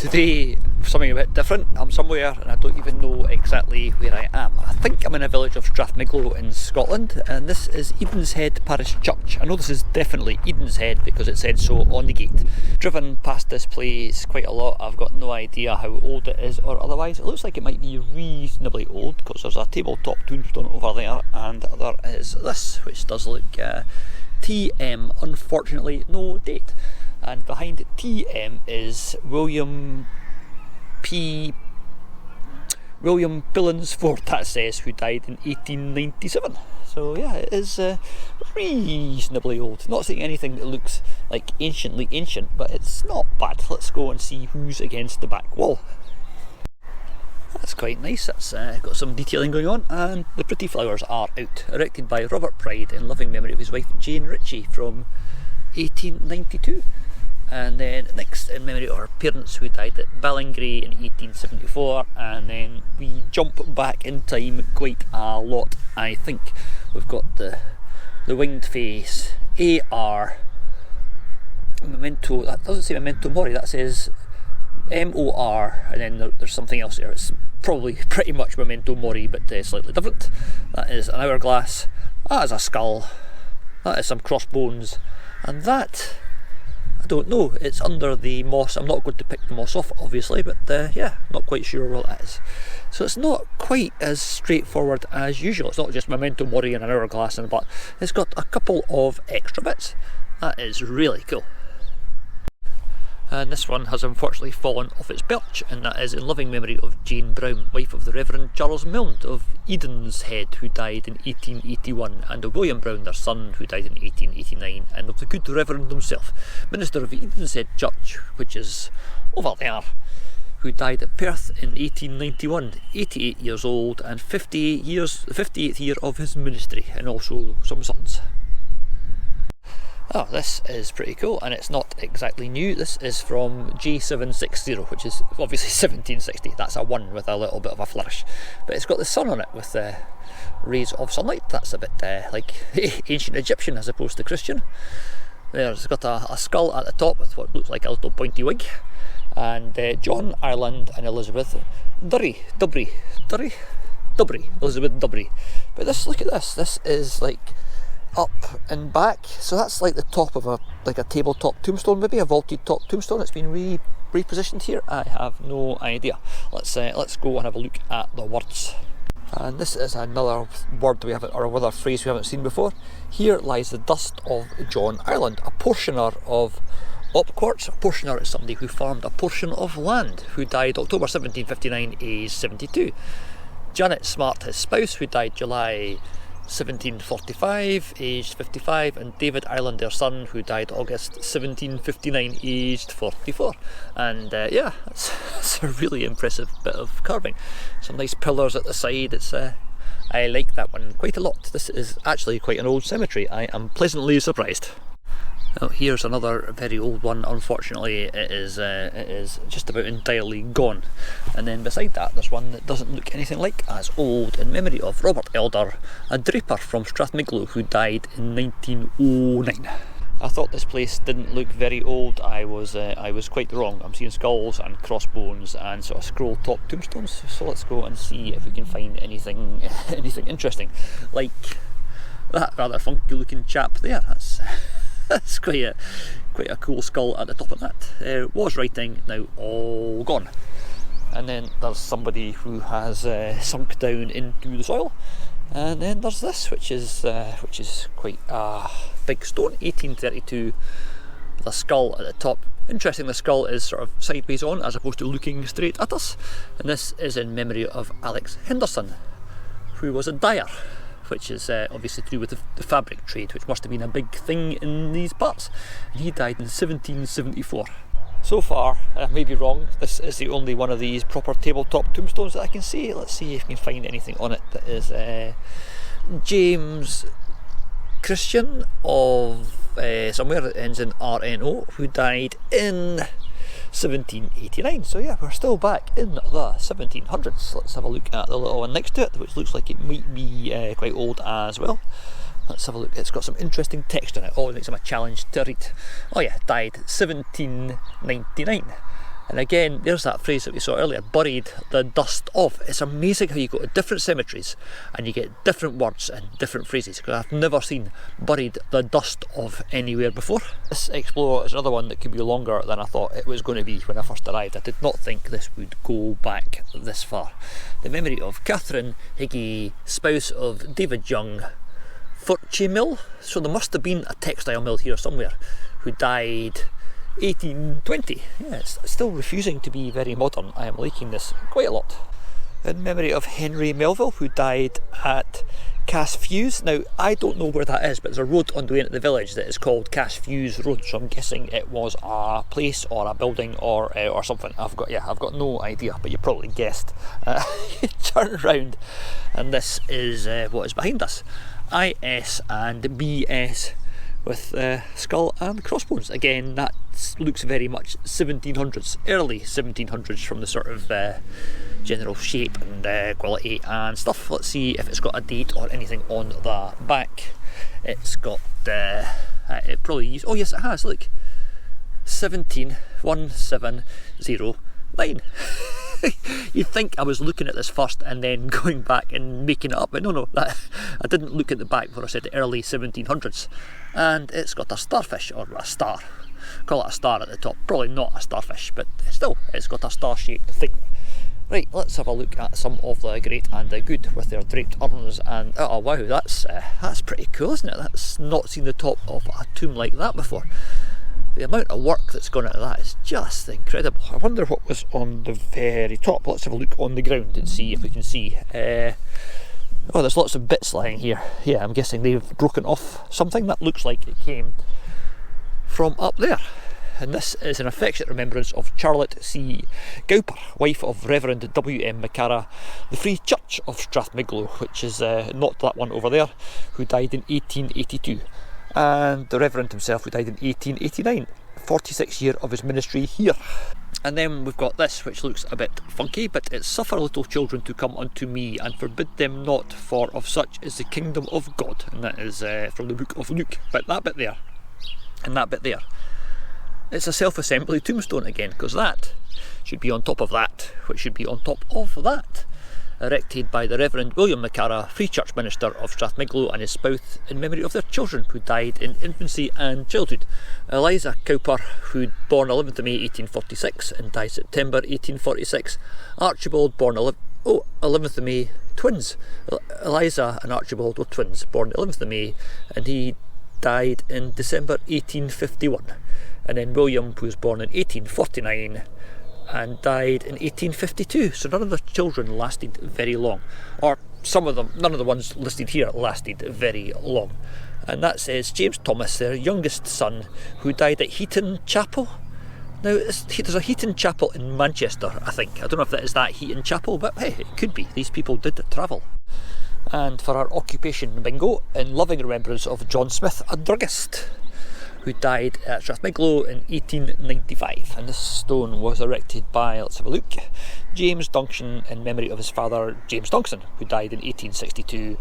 Today, something a bit different. I'm somewhere and I don't even know exactly where I am. I think I'm in a village of Strathmiglo in Scotland, and this is Edenshead Parish Church. I know this is definitely Edenshead because it said so on the gate. Driven past this place quite a lot. I've got no idea how old it is or otherwise. It looks like it might be reasonably old because there's a tabletop tombstone over there, and there is this, which does look TM. Unfortunately, no date. And behind TM is William Billinsford, that says, who died in 1897. So yeah, it is reasonably old. Not saying anything that looks like anciently ancient, but it's not bad. Let's go and see who's against the back wall. That's quite nice. That's got some detailing going on, and the pretty flowers are out. Erected by Robert Pride in loving memory of his wife Jane Ritchie from 1892. And then next in memory of her parents who died at Ballingray in 1874, and then we jump back in time quite a lot. I think we've got the winged face, AR, Memento. That doesn't say Memento Mori, that says MOR, and then there's something else there. It's probably pretty much Memento Mori, but slightly different. That is an hourglass, that is a skull, that is some crossbones, and that, I don't know, it's under the moss. I'm not going to pick the moss off obviously, but yeah, not quite sure what that is. So it's not quite as straightforward as usual. It's not just Memento Mori and an hourglass and but it's got a couple of extra bits. That is really cool. And this one has unfortunately fallen off its perch, and that is in loving memory of Jane Brown, wife of the Reverend Charles Milne of Edenshead, who died in 1881, and of William Brown, their son, who died in 1889, and of the good Reverend himself, minister of Edenshead Church, which is over there, who died at Perth in 1891, 88 years old, and 58 years, the 58th year of his ministry, and also some sons. Oh, this is pretty cool, and it's not exactly new. This is from J760, which is obviously 1760. That's a 1 with a little bit of a flourish. But it's got the sun on it with rays of sunlight. That's a bit like ancient Egyptian as opposed to Christian. There's got a skull at the top with what looks like a little pointy wig. And John, Ireland, and Elizabeth Elizabeth Dubry. But look at this. This is like up and back, so that's like the top of a tabletop tombstone, maybe a vaulted top tombstone. It's been repositioned here. I have no idea. Let's go and have a look at the words. And this is another word we haven't, or another phrase we haven't seen before. Here lies the dust of John Ireland, a portioner of Opquarts. A portioner is somebody who farmed a portion of land, who died October 1759, aged 72. Janet Smart, his spouse, who died July 1745, aged 55, and David Ireland, their son, who died August 1759, aged 44. And yeah, it's a really impressive bit of carving. Some nice pillars at the side. It's I like that one quite a lot. This is actually quite an old cemetery. I am pleasantly surprised. Oh, here's another very old one. Unfortunately, it is just about entirely gone. And then beside that, there's one that doesn't look anything like as old, in memory of Robert Elder, a draper from Strathmiglo who died in 1909. I thought this place didn't look very old. I was quite wrong. I'm seeing skulls and crossbones and sort of scroll top tombstones. So let's go and see if we can find anything interesting, like that rather funky looking chap there. That's quite a cool skull at the top of that. Was writing, now all gone. And then there's somebody who has sunk down into the soil. And then there's this, which is quite a big stone, 1832, with a skull at the top. Interesting, the skull is sort of sideways on as opposed to looking straight at us. And this is in memory of Alex Henderson, who was a dyer, which is obviously to do with the fabric trade, which must have been a big thing in these parts. And he died in 1774. So far, I may be wrong, this is the only one of these proper tabletop tombstones that I can see. Let's see if we can find anything on it that is James Christian of somewhere that ends in RNO, who died in 1789. So yeah, we're still back in the 1700s. Let's have a look at the little one next to it, which looks like it might be quite old as well. Let's have a look. It's got some interesting text on it. Oh, it makes them a challenge to read. Oh yeah, died 1799. And again, there's that phrase that we saw earlier, buried the dust of. It's amazing how you go to different cemeteries and you get different words and different phrases, because I've never seen buried the dust of anywhere before. This Explorer is another one that could be longer than I thought it was going to be when I first arrived. I did not think this would go back this far. The memory of Catherine Higgy, spouse of David Young, Fortune Mill. So there must have been a textile mill here somewhere, who died 1820. Yeah, it's still refusing to be very modern. I am liking this quite a lot. In memory of Henry Melville, who died at Casfews. Now, I don't know where that is, but there's a road on the way into the village that is called Casfews Road, so I'm guessing it was a place or a building or something. I've got no idea, but you probably guessed. You turn around and this is what is behind us. IS and BS with skull and crossbones. Again, that looks very much 1700s, early 1700s, from the sort of general shape and quality and stuff. Let's see if it's got a date or anything on the back. It's got it probably, oh yes it has, look, 171709. You'd think I was looking at this first and then going back and making it up, but no, I didn't look at the back before I said the early 1700s. And it's got a starfish, or a star, call it a star at the top, probably not a starfish, but still, it's got a star-shaped thing. Right, let's have a look at some of the great and the good with their draped urns, and oh wow, that's pretty cool, isn't it? That's not seen the top of a tomb like that before. The amount of work that's gone into that is just incredible. I wonder what was on the very top. Let's have a look on the ground and see if we can see. Oh, there's lots of bits lying here. Yeah, I'm guessing they've broken off something. That looks like it came from up there. And this is an affectionate remembrance of Charlotte C. Gowper, wife of Reverend W.M. McCara, the Free Church of Strathmiglo, which is not that one over there, who died in 1882. And the Reverend himself, who died in 1889, 46th year of his ministry here. And then we've got this, which looks a bit funky, but it's suffer little children to come unto me, and forbid them not, for of such is the kingdom of God. And that is from the book of Luke. But that bit there, and that bit there, it's a self-assembly tombstone again, because that should be on top of that, which should be on top of that. Erected by the Reverend William McCara, Free Church minister of Strathmiglo, and his spouse, in memory of their children who died in infancy and childhood. Eliza Cowper, who born 11th of May 1846 and died September 1846. Archibald, born 11th of May, twins. Eliza and Archibald were twins, born 11th of May, and he died in December 1851. And then William, who was born in 1849 and died in 1852. So none of the children lasted very long, or some of them, none of the ones listed here lasted very long. And that says James Thomas, their youngest son, who died at Heaton Chapel. Now, there's a Heaton Chapel in Manchester, I think. I don't know if that is that Heaton Chapel, but hey, it could be. These people did travel. And for our occupation bingo, in loving remembrance of John Smith, a druggist, who died at Strathmiglo in 1895. And this stone was erected by, let's have a look, James Duncan, in memory of his father James Duncan, who died in 1862,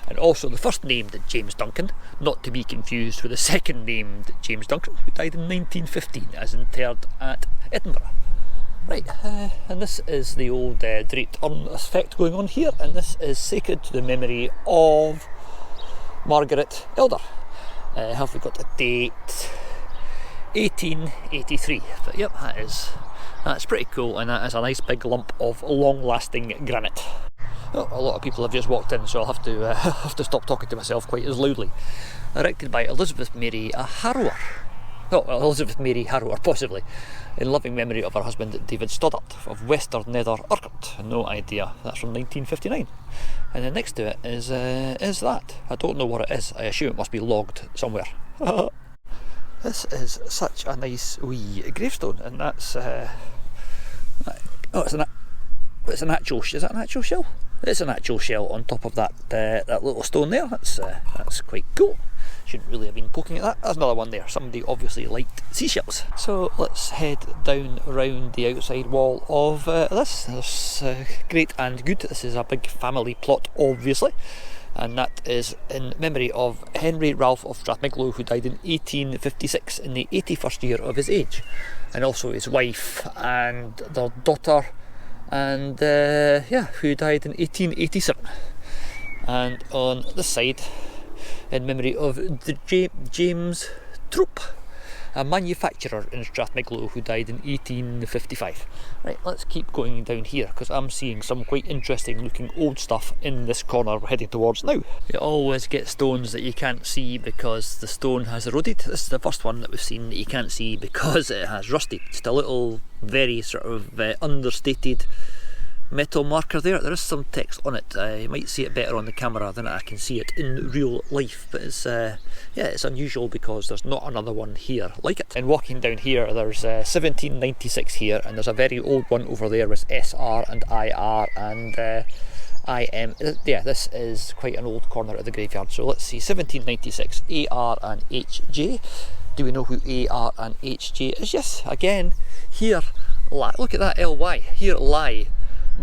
and also the first named James Duncan, not to be confused with the second named James Duncan, who died in 1915, as interred at Edinburgh. Right, and this is the old draped urn effect going on here, and this is sacred to the memory of Margaret Elder. Have we got a date? 1883. But yep, that's pretty cool, and that is a nice big lump of long-lasting granite. Oh, a lot of people have just walked in, so I'll have to stop talking to myself quite as loudly. Erected by Elizabeth Mary Harrower. Oh, Elizabeth Mary Harrower, possibly, in loving memory of her husband David Stoddart of Wester Nether Urquhart. No idea. That's from 1959. And then next to it is that. I don't know what it is. I assume it must be logged somewhere. This is such a nice wee gravestone, and that's it's an actual. Is that an actual shell? It's an actual shell on top of that little stone there. That's quite cool. Shouldn't really have been poking at that. There's another one there. Somebody obviously liked seashells. So let's head down around the outside wall of this. There's great and good. This is a big family plot, obviously. and that is in memory of Henry Ralph of Strathmiglo, who died in 1856 in the 81st year of his age, and also his wife and their daughter, and who died in 1887. And on this side, in memory of James Troop, a manufacturer in Strathmiglo who died in 1855. Right, let's keep going down here because I'm seeing some quite interesting looking old stuff in this corner we're heading towards now. You always get stones that you can't see because the stone has eroded. This is the first one that we've seen that you can't see because it has rusted. Just a little very sort of understated metal marker there. There is some text on it. You might see it better on the camera than I can see it in real life, but it's it's unusual because there's not another one here like it. And walking down here, there's 1796 here, and there's a very old one over there with SR and IR and IM. Yeah, this is quite an old corner of the graveyard. So let's see, 1796, AR and HJ. Do we know who AR and HJ is? Yes, again, here, look at that LY. Here lie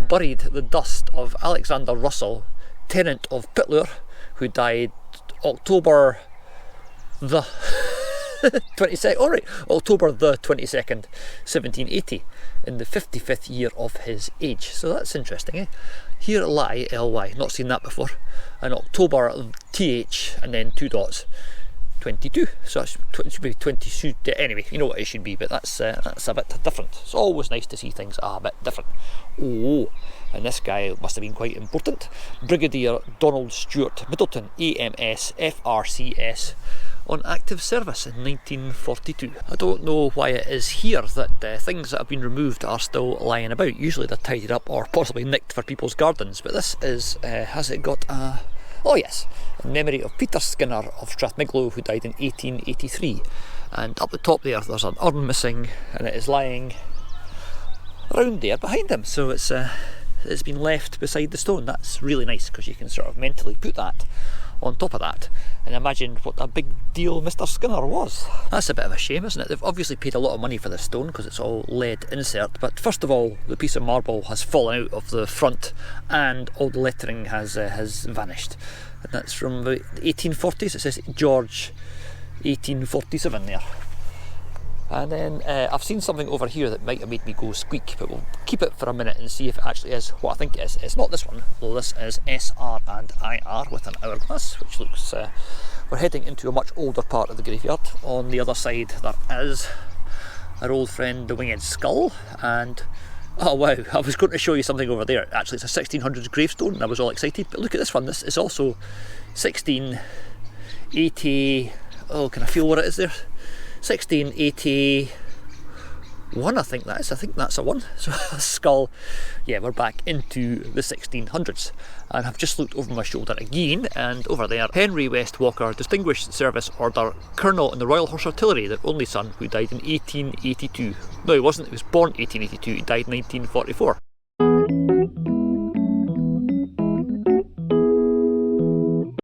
buried the dust of Alexander Russell, tenant of Pitlour, who died October the 22nd, alright, October the 22nd, 1780, in the 55th year of his age. So that's interesting, eh? Here lie, LY, not seen that before, and October, TH, and then 2 dots, 22, so it should be 22, anyway, you know what it should be, but that's a bit different. It's always nice to see things a bit different. Oh, and this guy must have been quite important. Brigadier Donald Stewart Middleton, AMS, FRCS, on active service in 1942. I don't know why it is here that things that have been removed are still lying about. Usually they're tidied up or possibly nicked for people's gardens, but this is, has it got a... Oh yes, in memory of Peter Skinner of Strathmiglo, who died in 1883. And up the top there, there's an urn missing, and it is lying around there behind him. So it's been left beside the stone. That's really nice because you can sort of mentally put that on top of that and imagine what a big deal Mr. Skinner was. That's a bit of a shame, isn't it? They've obviously paid a lot of money for this stone because it's all lead insert, but first of all, the piece of marble has fallen out of the front and all the lettering has vanished. And that's from the 1840s. It says George 1847 there. And then I've seen something over here that might have made me go squeak, but we'll keep it for a minute and see if it actually is what I think it is. It's not this one, though. This is SR and IR with an hourglass, which looks... we're heading into a much older part of the graveyard. On the other side there is our old friend the Winged Skull, and oh wow, I was going to show you something over there. Actually, it's a 1600s gravestone and I was all excited, but look at this one. This is also 1680... oh, can I feel what it is there? 1681, I think that is. I think that's a one. So a skull. Yeah, we're back into the 1600s. And I've just looked over my shoulder again, and over there, Henry West Walker, Distinguished Service Order, Colonel in the Royal Horse Artillery, their only son, who died in 1882. No, he wasn't. He was born 1882. He died in 1944.